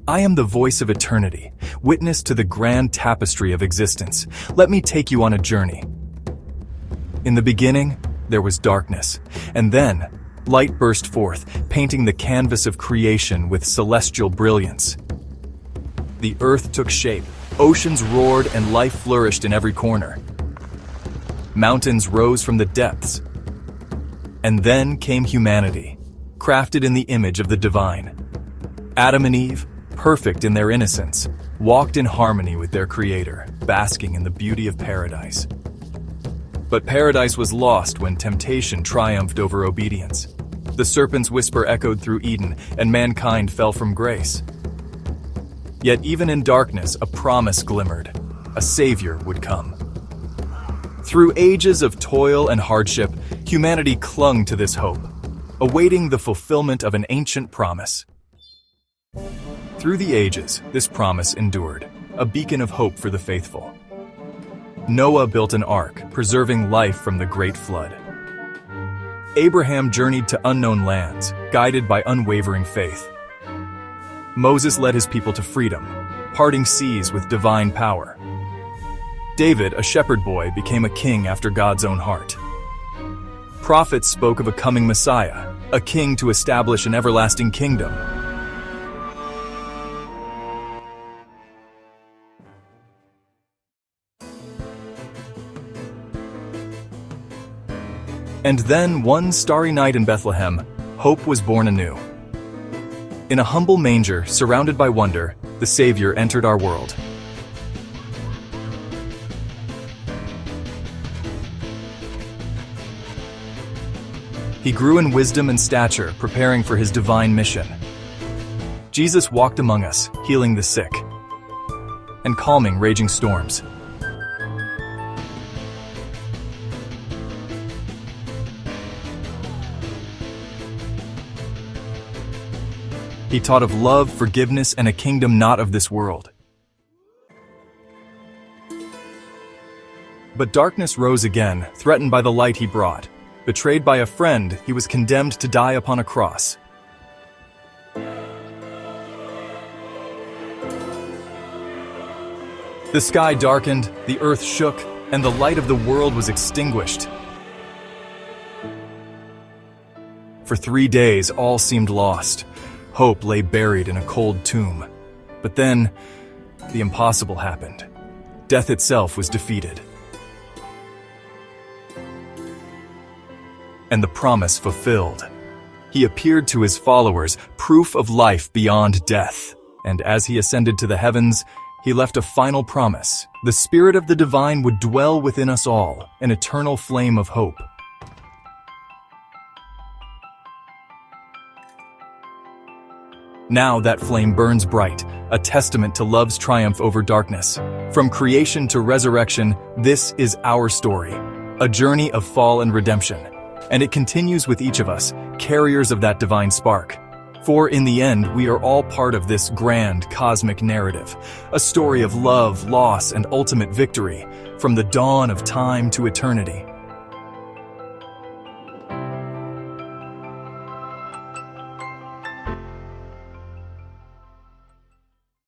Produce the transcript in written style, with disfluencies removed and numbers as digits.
I am the voice of eternity, witness to the grand tapestry of existence. Let me take you on a journey. In the beginning, there was darkness, and then light burst forth, painting the canvas of creation with celestial brilliance. The earth took shape, oceans roared, and life flourished in every corner. Mountains rose from the depths. And then came humanity, crafted in the image of the divine. Adam and Eve, perfect in their innocence, walked in harmony with their Creator, basking in the beauty of paradise. But paradise was lost when temptation triumphed over obedience. The serpent's whisper echoed through Eden, and mankind fell from grace. Yet even in darkness, a promise glimmered. A Savior would come. Through ages of toil and hardship, humanity clung to this hope, awaiting the fulfillment of an ancient promise. Through the ages, this promise endured, a beacon of hope for the faithful. Noah built an ark, preserving life from the great flood. Abraham journeyed to unknown lands, guided by unwavering faith. Moses led his people to freedom, parting seas with divine power. David, a shepherd boy, became a king after God's own heart. Prophets spoke of a coming Messiah, a king to establish an everlasting kingdom. And then, one starry night in Bethlehem, hope was born anew. In a humble manger, surrounded by wonder, the Savior entered our world. He grew in wisdom and stature, preparing for his divine mission. Jesus walked among us, healing the sick and calming raging storms. He taught of love, forgiveness, and a kingdom not of this world. But darkness rose again, threatened by the light he brought. Betrayed by a friend, he was condemned to die upon a cross. The sky darkened, the earth shook, and the light of the world was extinguished. For 3 days, all seemed lost. Hope lay buried in a cold tomb. But then, the impossible happened. Death itself was defeated. And the promise fulfilled. He appeared to his followers, proof of life beyond death. And as he ascended to the heavens, he left a final promise. The Spirit of the Divine would dwell within us all, an eternal flame of hope. Now that flame burns bright, a testament to love's triumph over darkness. From creation to resurrection, this is our story, a journey of fall and redemption. And it continues with each of us, carriers of that divine spark. For in the end, we are all part of this grand cosmic narrative, a story of love, loss, and ultimate victory, from the dawn of time to eternity.